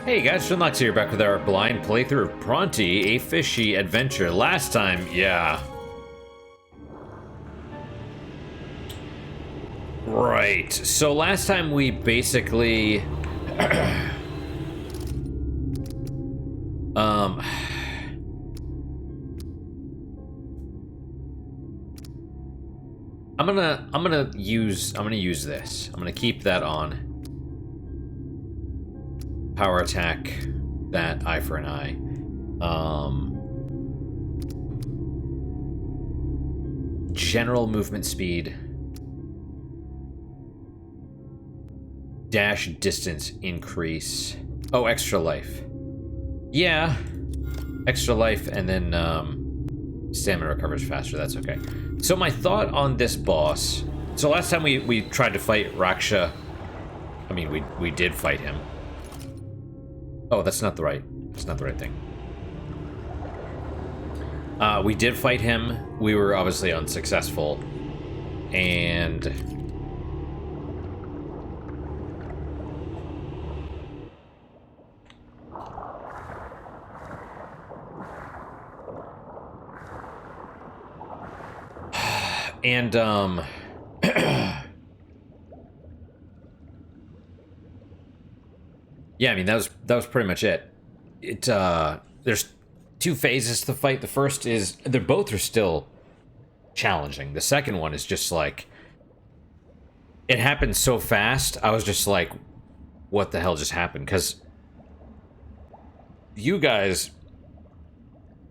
Hey guys, Shinlox here, back with our blind playthrough of Pronty, a fishy adventure. Last time, yeah. Right, so last time we basically... I'm gonna use this. I'm gonna keep that on. Power attack, that eye for an eye. General movement speed. Dash distance increase. Oh, extra life. Yeah. Extra life and then stamina recovers faster, that's okay. So my thought on this boss. So last time we tried to fight Raksha. I mean, we did fight him. Oh, that's not the right thing. We did fight him. We were obviously unsuccessful. And... yeah, I mean, that was pretty much it. There's two phases to the fight. The first is, both are still challenging. The second one is just like, it happened so fast, I was just like, what the hell just happened? Because you guys,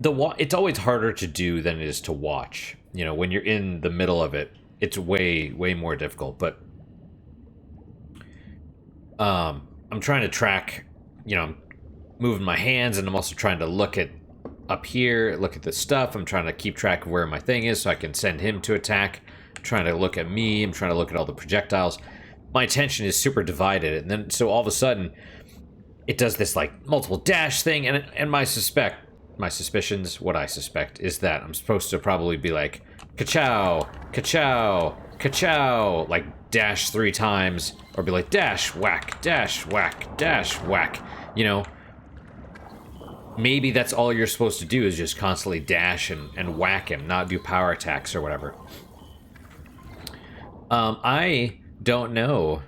it's always harder to do than it is to watch. You know, when you're in the middle of it, it's way more difficult. But I'm trying to track, you know, I'm moving my hands, and I'm also trying to look at up here, look at the stuff. I'm trying to keep track of where my thing is so I can send him to attack. I'm trying to look at me. I'm trying to look at all the projectiles. My attention is super divided, and then so all of a sudden it does this like multiple dash thing, and my suspicions, what I suspect is that I'm supposed to probably be like ka-chow, ka-chow, ka-chow, like dash 3 times, or be like dash, whack, dash, whack, dash, whack. You know, maybe that's all you're supposed to do, is just constantly dash and whack him, not do power attacks or whatever. I don't know.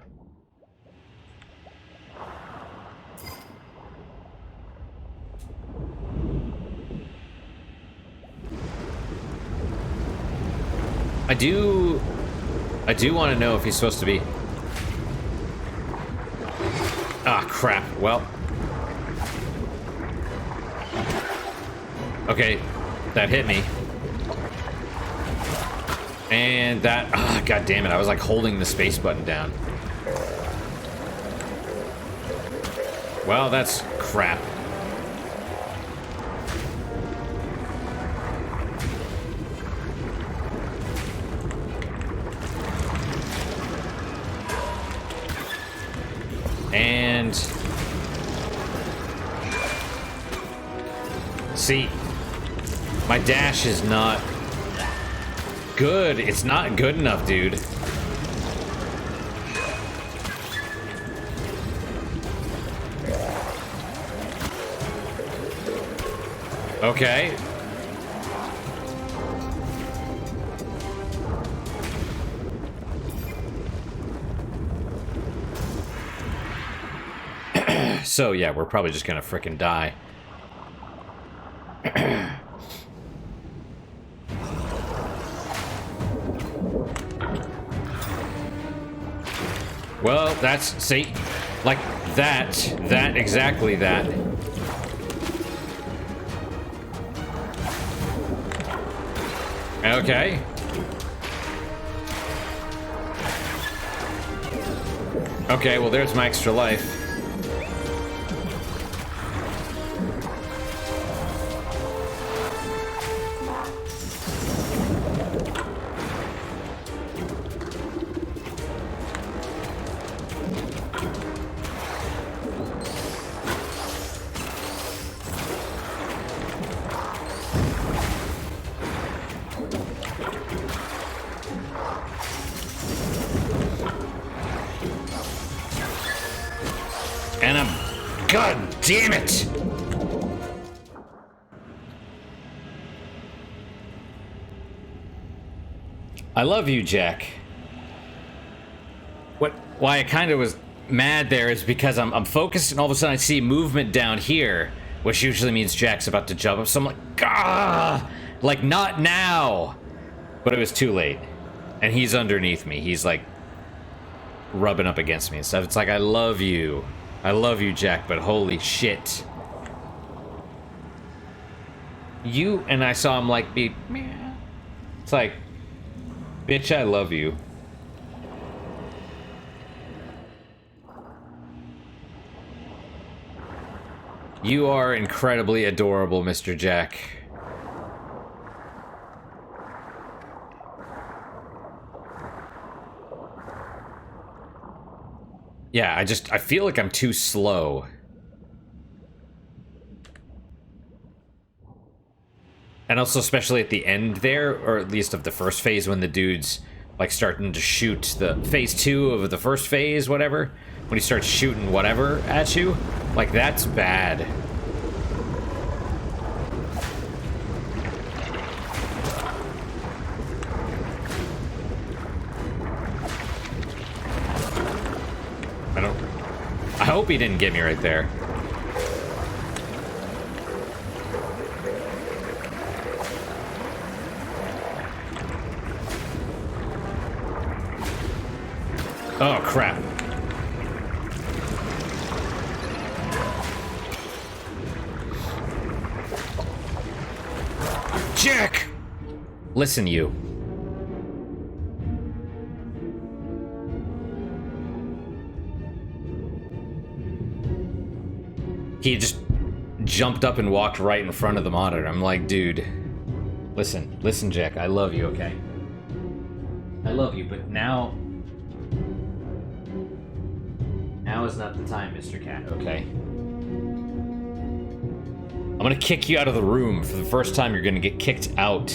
I do want to know if he's supposed to be... Ah, crap. Well. Okay, that hit me. And that... Ah, god damn it. I was like holding the space button down. Well, that's crap. And see, my dash is not good. It's not good enough, dude. Okay. So, yeah, we're probably just gonna frickin' die. Well, that's... See? Like, that, exactly that. Okay. Okay, well, there's my extra life. God damn it! I love you, Jack. Why I kind of was mad there is because I'm focused and all of a sudden I see movement down here, which usually means Jack's about to jump up, so I'm like, Gah! Like, not now! But it was too late. And he's underneath me. He's like rubbing up against me and stuff. It's like, I love you. I love you, Jack, but holy shit. You and I saw him like be, meh. It's like, bitch, I love you. You are incredibly adorable, Mr. Jack. Yeah, I feel like I'm too slow. And also, especially at the end there, or at least of the first phase, when the dude's like starting to shoot the phase 2 of the first phase, whatever. When he starts shooting whatever at you, like, that's bad. I hope he didn't get me right there. Oh, crap. Jack! Listen, you. He just jumped up and walked right in front of the monitor. I'm like, dude, listen, Jack, I love you, okay? I love you, but now is not the time, Mr. Cat, okay? I'm gonna kick you out of the room. For the first time, you're gonna get kicked out.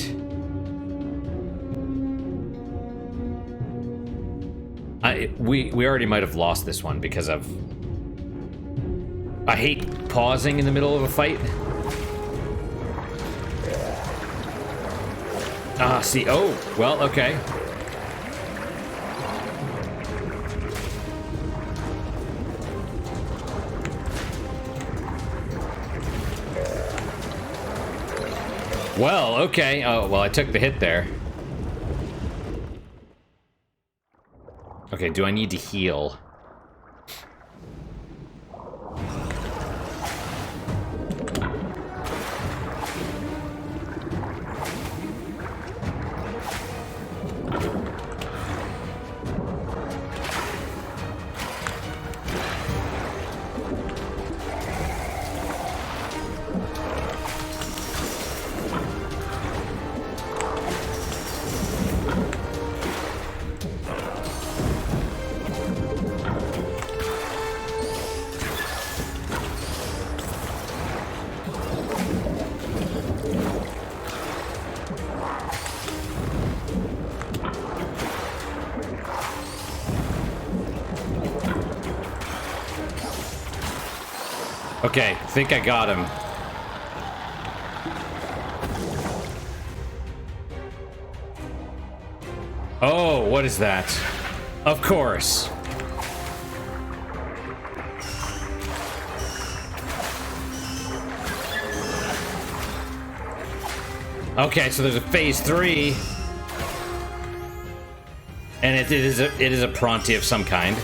We already might have lost this one because of... I hate pausing in the middle of a fight. Ah, see, oh, well, okay. Well, okay. Oh, well, I took the hit there. Okay, do I need to heal? Okay, I think I got him. Oh, what is that? Of course. Okay, so there's a phase 3. And it is a Pronty of some kind.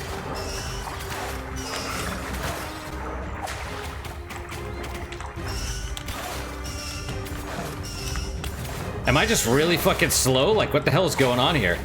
Am I just really fucking slow? Like, what the hell is going on here?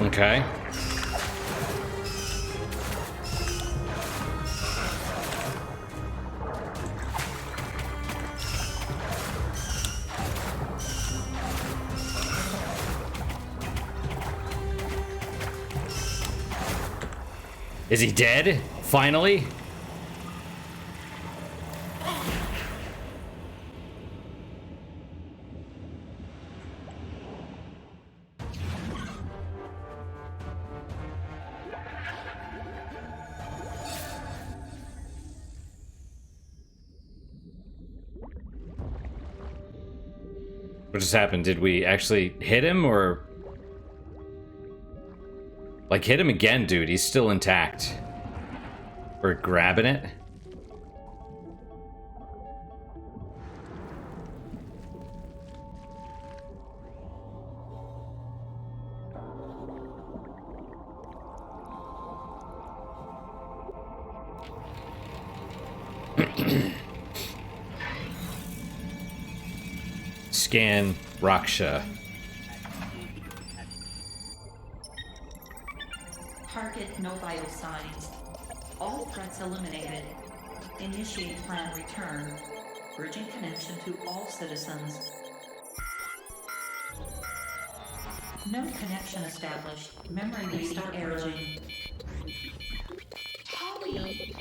Okay. Is he dead? Finally? What just happened? Did we actually hit him, or... Like, hit him again, dude. He's still intact. We're grabbing it. Scan Raksha. Target no vital signs. All threats eliminated. Initiate plan return. Bridging connection to all citizens. No connection established. Memory restart bridging. Toby!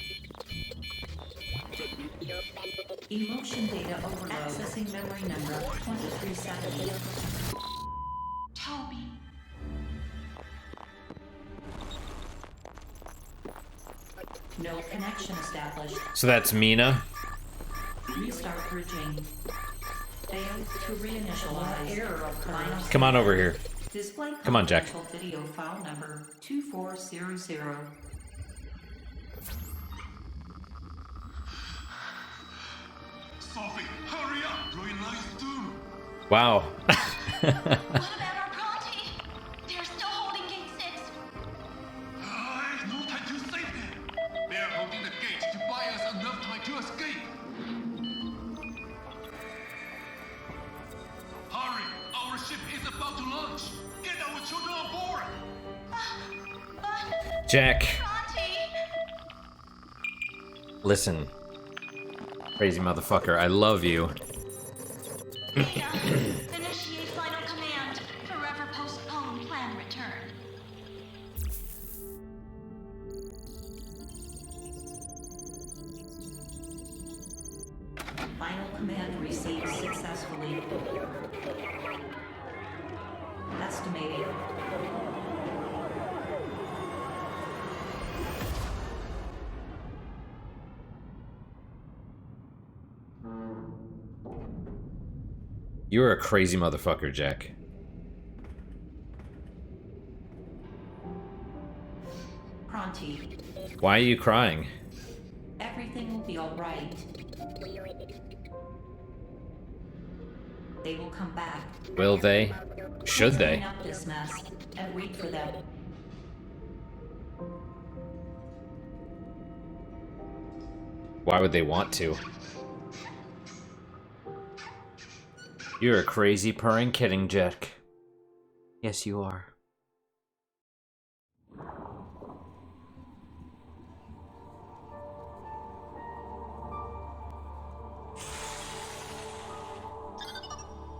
Emotion data overload. Accessing memory number 2370. Toby! No connection established. So that's Mina. Restart bridging. Failed to reinitialize. Error of final. Come on over here. Display Come on, Jack. Video file number 2400. Sophie, hurry up! You're in life too! Wow. What about our Pronty? They're still holding Gate 6. No time to save them! They're holding the gate to buy us enough time to escape! Hurry! Our ship is about to launch! Get our children on board! But... Jack, Pronty! listen. Crazy motherfucker, I love you. Data. Initiate final command. Forever postpone plan return. Final command received successfully. Estimating. You're a crazy motherfucker, Jack. Pronty. Why are you crying? Everything will be alright. They will come back. Will they? Should they? Clean up this mess and wait for them. Why would they want to? You're a crazy purring kidding, Jack. Yes, you are.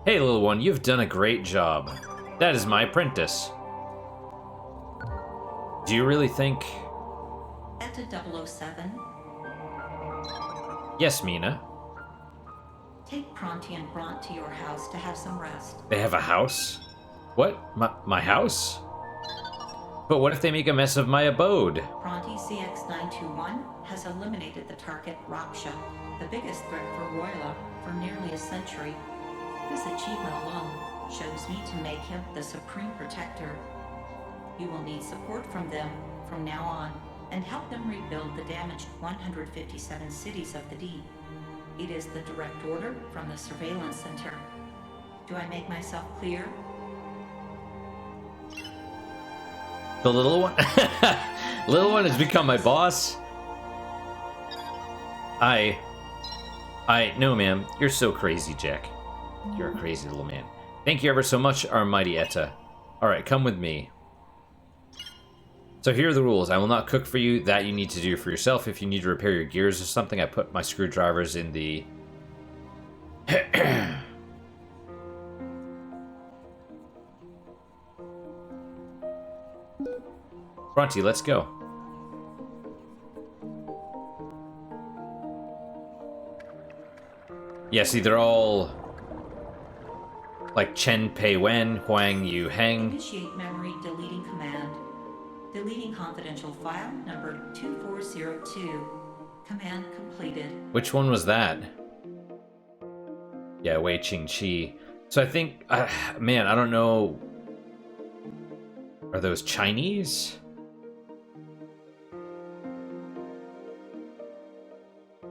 Hey, little one, you've done a great job. That is my apprentice. Do you really think... Delta 007, Yes, Mina. take Pronty and Bront to your house to have some rest. They have a house? What? My house? But what if they make a mess of my abode? Pronty CX-921 has eliminated the target Raksha, the biggest threat for Royla for nearly a century. This achievement alone shows me to make him the supreme protector. You will need support from them from now on and help them rebuild the damaged 157 cities of the Deep. It is the direct order from the surveillance center. Do I make myself clear? The little one? Little one has become my boss? No, ma'am. You're so crazy, Jack. You're a crazy little man. Thank you ever so much, our mighty Etta. Alright, come with me. So here are the rules. I will not cook for you. That you need to do for yourself. If you need to repair your gears or something, I put my screwdrivers in the... Pronty, let's go. Yeah, see, they're all like Chen Pei Wen, Huang Yu Heng. Initiate memory deleting command. Deleting confidential file number 2402. Command completed. Which one was that? Yeah, Wei Qing Chi. So I think, man, I don't know. Are those Chinese?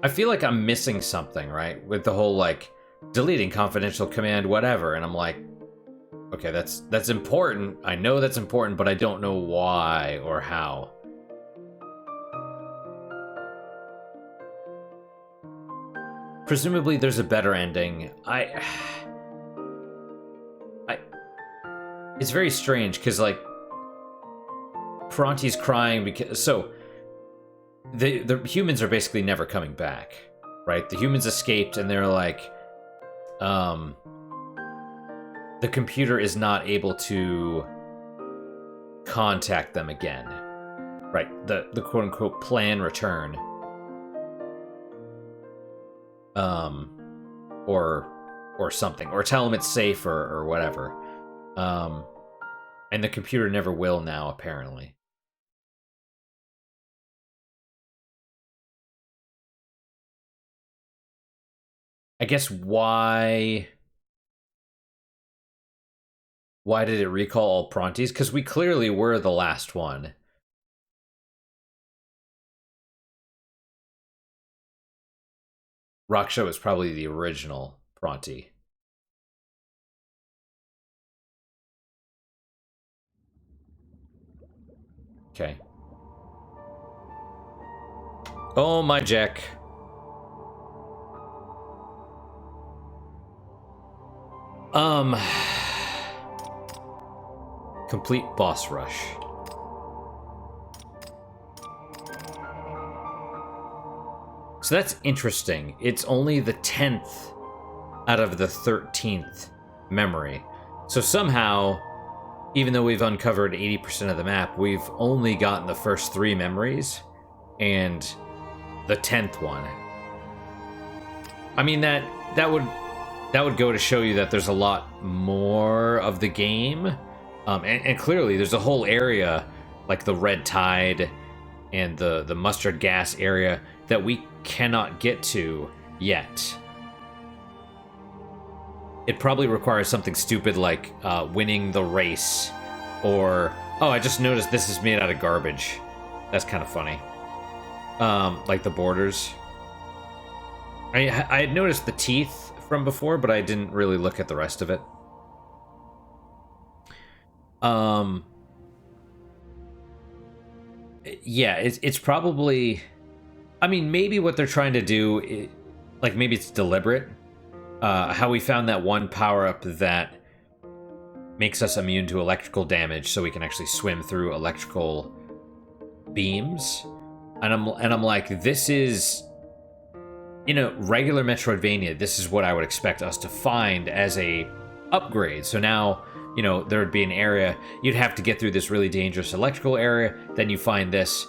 I feel like I'm missing something, right? With the whole, like, deleting confidential command, whatever. And I'm like, okay, that's important. I know that's important, but I don't know why or how. Presumably there's a better ending. It's very strange, because, like, Pronty's crying because... So, the humans are basically never coming back, right? The humans escaped, and they're like... the computer is not able to contact them again. Right, the quote-unquote plan return. Or something. Or tell them it's safe or whatever. And the computer never will now, apparently. I guess why did it recall all Pronties? Because we clearly were the last one. Raksha was probably the original Pronty. Okay. Oh, my Jack. Complete boss rush. So that's interesting. It's only the 10th out of the 13th memory. So somehow, even though we've uncovered 80% of the map, we've only gotten the first 3 memories and the 10th one. I mean, that would go to show you that there's a lot more of the game. And clearly there's a whole area like the Red Tide and the mustard gas area that we cannot get to yet. It probably requires something stupid like winning the race, or oh, I just noticed this is made out of garbage. That's kind of funny. Like the borders. I had noticed the teeth from before, but I didn't really look at the rest of it. Yeah, it's probably... I mean, maybe what they're trying to do, like maybe it's deliberate. How we found that one power-up that makes us immune to electrical damage, so we can actually swim through electrical beams. And I'm like, this is... In a regular Metroidvania, this is what I would expect us to find as a upgrade. So now, you know, there would be an area, you'd have to get through this really dangerous electrical area, then you find this,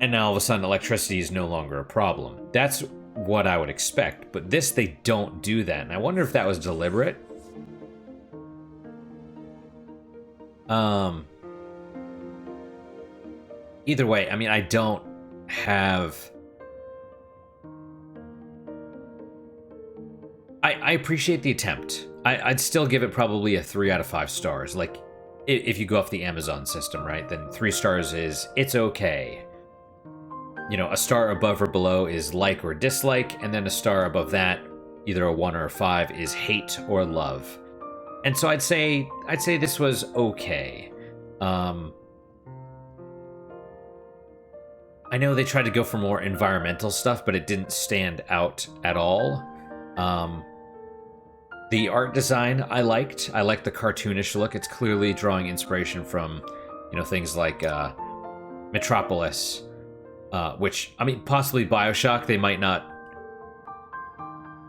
and now all of a sudden electricity is no longer a problem. That's what I would expect, but this, they don't do that, and I wonder if that was deliberate. Either way, I mean, I don't have... I appreciate the attempt. I'd still give it probably a 3 out of 5 stars. Like, if you go off the Amazon system, right? Then 3 stars is, it's okay. You know, a star above or below is like or dislike, and then a star above that, either a 1 or a 5, is hate or love. And so I'd say this was okay. I know they tried to go for more environmental stuff, but it didn't stand out at all. The art design I liked. I liked the cartoonish look. It's clearly drawing inspiration from, you know, things like Metropolis, which, I mean, possibly BioShock. They might not.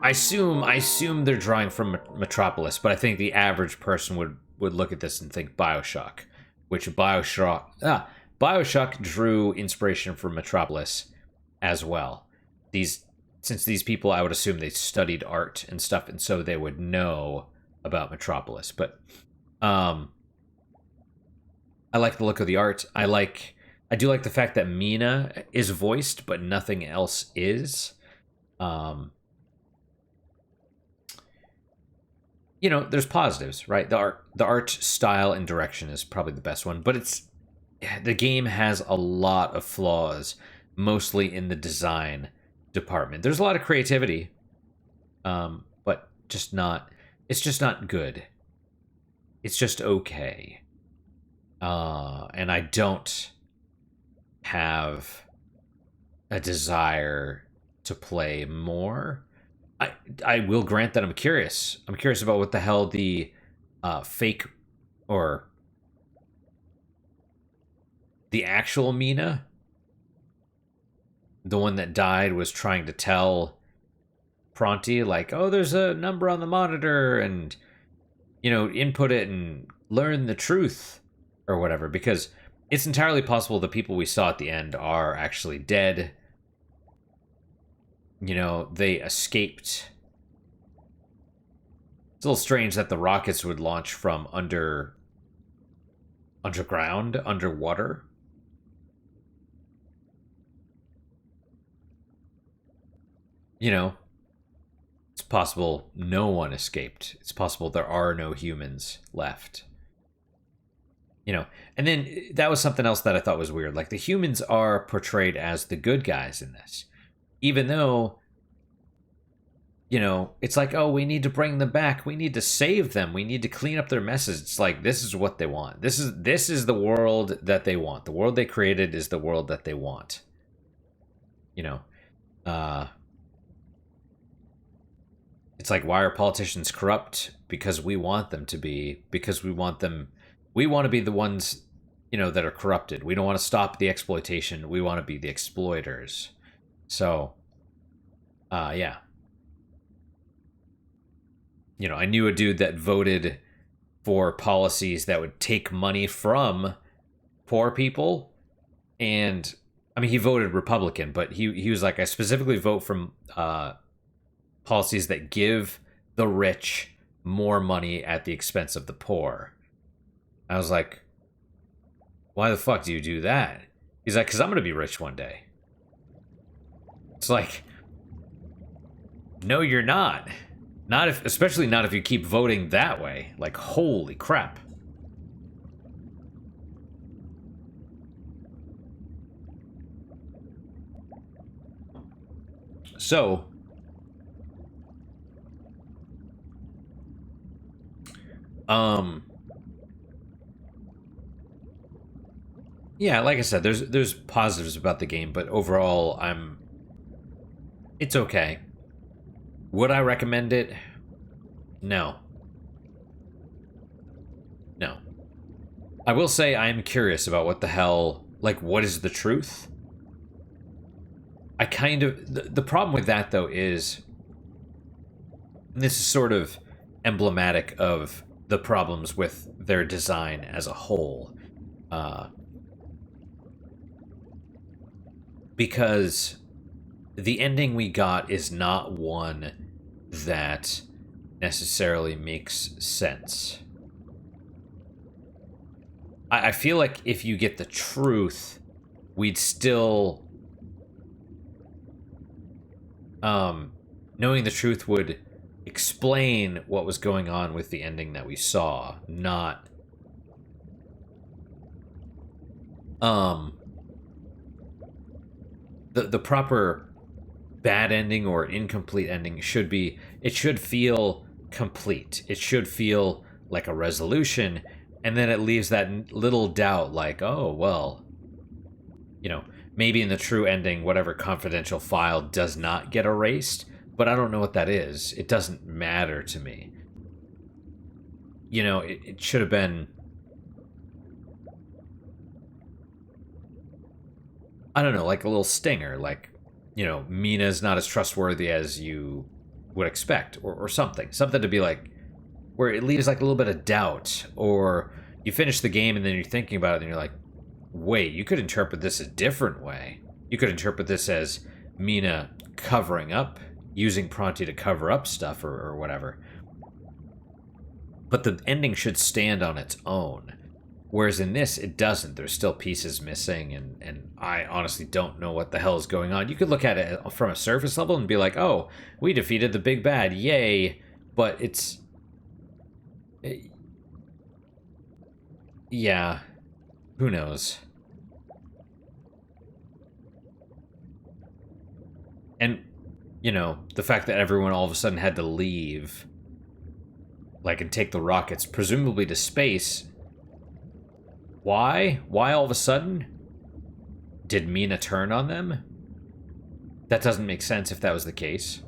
I assume they're drawing from Metropolis, but I think the average person would look at this and think BioShock, which BioShock drew inspiration from Metropolis as well. These since these people, I would assume they studied art and stuff, and so they would know about Metropolis. But I like the look of the art. I do like the fact that Mina is voiced, but nothing else is. You know, there's positives, right? The art style and direction is probably the best one, but the game has a lot of flaws, mostly in the design department. There's a lot of creativity, but just not. It's just not good. It's just okay, and I don't have a desire to play more. I will grant that I'm curious. I'm curious about what the hell the fake or the actual Mina, the one that died, was trying to tell Pronty, like, oh, there's a number on the monitor, and, you know, input it and learn the truth or whatever, because it's entirely possible the people we saw at the end are actually dead. You know, they escaped. It's a little strange that the rockets would launch from underground, underwater. You know, it's possible no one escaped. It's possible there are no humans left. You know, and then that was something else that I thought was weird. Like, the humans are portrayed as the good guys in this, even though, you know, it's like, oh, we need to bring them back. We need to save them. We need to clean up their messes. It's like, this is what they want. This is the world that they want. The world they created is the world that they want. You know, it's like, why are politicians corrupt? Because we want them to be. Because we want them. We want to be the ones, you know, that are corrupted. We don't want to stop the exploitation. We want to be the exploiters. So, yeah. You know, I knew a dude that voted for policies that would take money from poor people. And, I mean, he voted Republican, but he was like, I specifically vote from policies that give the rich more money at the expense of the poor. I was like, why the fuck do you do that? He's like, because I'm going to be rich one day. It's like, no, you're not. Especially not if you keep voting that way. Like, holy crap. So, yeah, like I said, there's positives about the game, but overall, it's okay. Would I recommend it? No. No. I will say I am curious about what the hell, like, what is the truth? I kind of, the problem with that, though, is, and this is sort of emblematic of the problems with their design as a whole. Because the ending we got is not one that necessarily makes sense. I feel like if you get the truth, we'd still... knowing the truth would explain what was going on with the ending that we saw, not... The proper bad ending or incomplete ending should be, it should feel complete. It should feel like a resolution, and then it leaves that little doubt, like, oh, well, you know, maybe in the true ending, whatever confidential file does not get erased, but I don't know what that is. It doesn't matter to me. You know, it should have been... I don't know, like a little stinger, like, you know, Mina's not as trustworthy as you would expect, or something. Something to be like, where it leaves like a little bit of doubt, or you finish the game and then you're thinking about it and you're like, wait, you could interpret this a different way. You could interpret this as Mina covering up, using Pronty to cover up stuff or whatever. But the ending should stand on its own. Whereas in this, it doesn't. There's still pieces missing, and I honestly don't know what the hell is going on. You could look at it from a surface level and be like, oh, we defeated the big bad, yay. But it's... yeah, who knows? And, you know, the fact that everyone all of a sudden had to leave, like, and take the rockets, presumably to space... why? Why all of a sudden? Did Mina turn on them? That doesn't make sense if that was the case.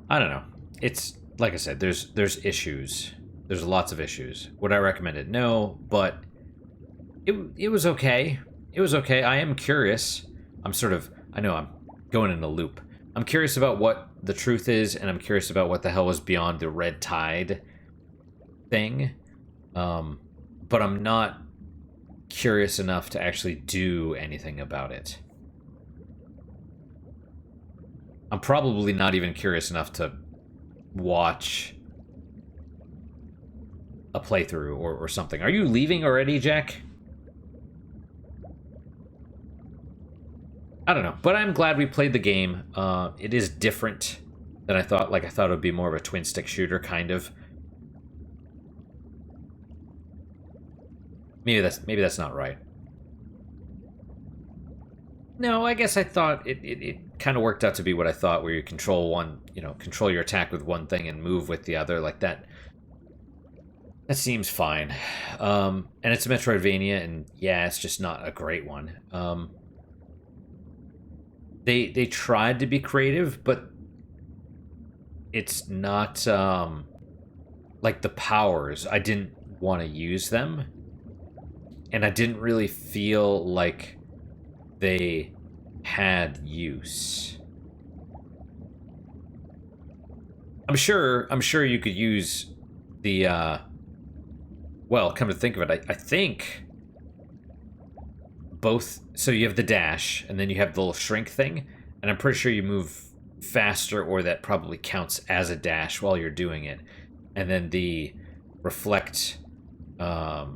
I don't know. It's, like I said, there's issues. There's lots of issues. Would I recommend it? No, but it was okay. It was okay. I am curious. I know I'm going in a loop. I'm curious about what the truth is, and I'm curious about what the hell was beyond the red tide thing. But I'm not curious enough to actually do anything about it. I'm probably not even curious enough to watch a playthrough or something. Are you leaving already, Jack? I don't know, but I'm glad we played the game. It is different than I thought. Like, I thought it would be more of a twin-stick shooter, kind of. Maybe that's not right. No, I guess I thought it kind of worked out to be what I thought, where you control one, control your attack with one thing and move with the other, like that. That seems fine. And it's a Metroidvania, and yeah, it's just not a great one. They tried to be creative, but it's not, like the powers. I didn't want to use them. And I didn't really feel like they had use. I'm sure you could use the, well, come to think of it, I think both, so you have the dash, and then you have the little shrink thing, and I'm pretty sure you move faster, or that probably counts as a dash while you're doing it. And then the reflect, the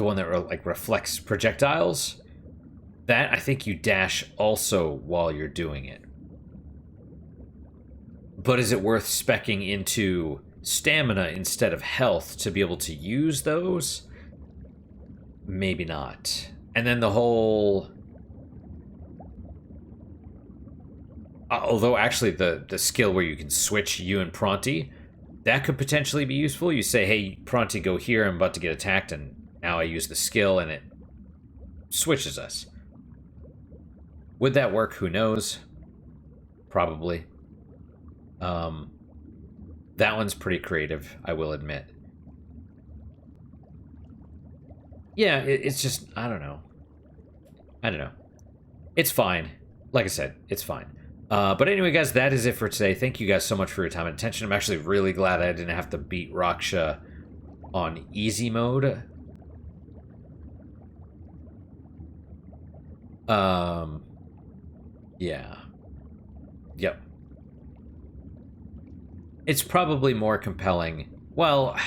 one that like reflects projectiles, that I think you dash also while you're doing it. But is it worth speccing into stamina instead of health to be able to use those? Maybe not. And then the whole... although actually the skill where you can switch you and Pronty, that could potentially be useful. You say, hey, Pronty, go here, I'm about to get attacked, and now I use the skill and it switches us. Would that work? Who knows? Probably. That one's pretty creative, I will admit. Yeah, it's just, I don't know. It's fine. Like I said, it's fine. But anyway, guys, that is it for today. Thank you guys so much for your time and attention. I'm actually really glad I didn't have to beat Raksha on easy mode. Yeah. Yep. It's probably more compelling. Well,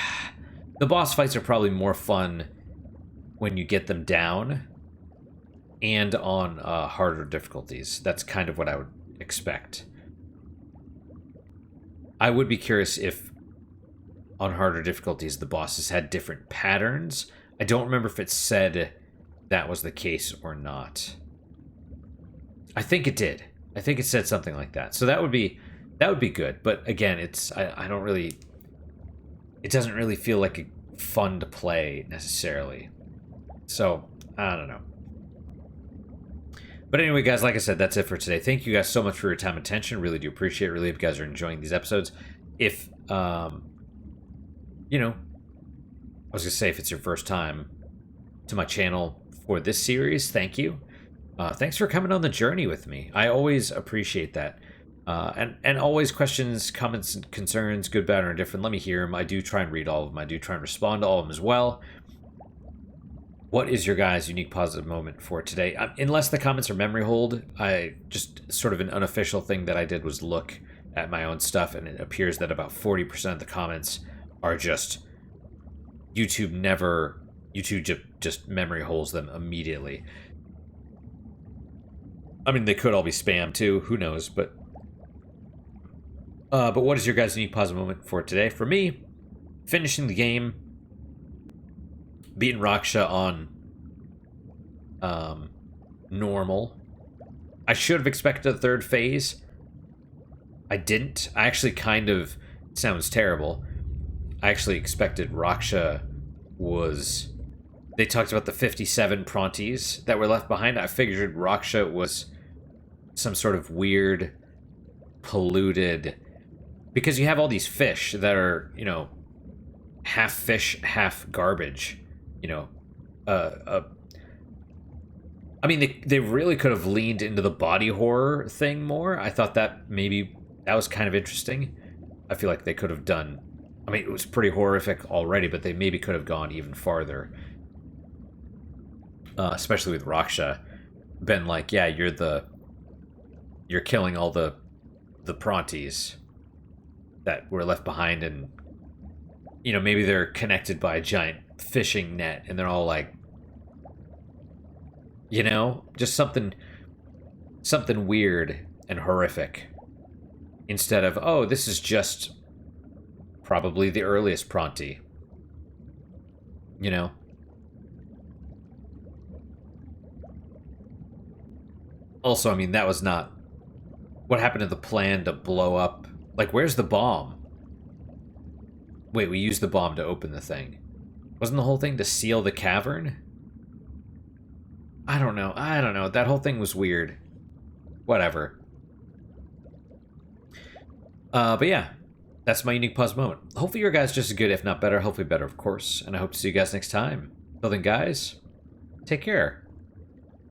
the boss fights are probably more fun when you get them down and on harder difficulties. That's kind of what I would expect. I would be curious if on harder difficulties the bosses had different patterns. I don't remember if it said that was the case or not. I think it did. I think it said something like that. So that would be good. But again, I don't really, it doesn't really feel like fun to play necessarily. So I don't know. But anyway, guys, like I said, that's it for today. Thank you guys so much for your time and attention. Really do appreciate it. Really hope you guys are enjoying these episodes. If you know, I was gonna say, if it's your first time to my channel for this series, thank you. Thanks for coming on the journey with me. I always appreciate that. And always questions, comments, and concerns, good, bad, or indifferent, let me hear them. I do try and read all of them. I do try and respond to all of them as well. What is your guys' unique positive moment for today? Unless the comments are memory hold, I just sort of an unofficial thing that I did was look at my own stuff, and it appears that about 40% of the comments are just YouTube just memory holds them immediately. I mean, they could all be spam too. Who knows? But what is your guys' unique positive moment for today? For me, finishing the game, beating Raksha on normal. I should have expected a third phase. I didn't. I actually kind of, sounds terrible, I actually expected Raksha was... They talked about the 57 Pronties that were left behind. I figured Raksha was some sort of weird, polluted... Because you have all these fish that are, you know, half fish, half garbage. You know, I mean, they really could have leaned into the body horror thing more. I thought that maybe that was kind of interesting. I feel like they could have done... I mean, it was pretty horrific already, but they maybe could have gone even farther. Especially with Raksha. Been like, yeah, you're killing all the Pronties that were left behind, and, you know, maybe they're connected by a giant fishing net, and they're all like, you know, just something weird and horrific. Instead of, oh, this is just probably the earliest Pronty. You know? Also, I mean, that was not... What happened to the plan to blow up... Like, where's the bomb? Wait, we used the bomb to open the thing. Wasn't the whole thing to seal the cavern? I don't know. That whole thing was weird. Whatever. But yeah, that's my unique pause moment. Hopefully your guys just as good, if not better. Hopefully better, of course. And I hope to see you guys next time. Till then, guys, take care.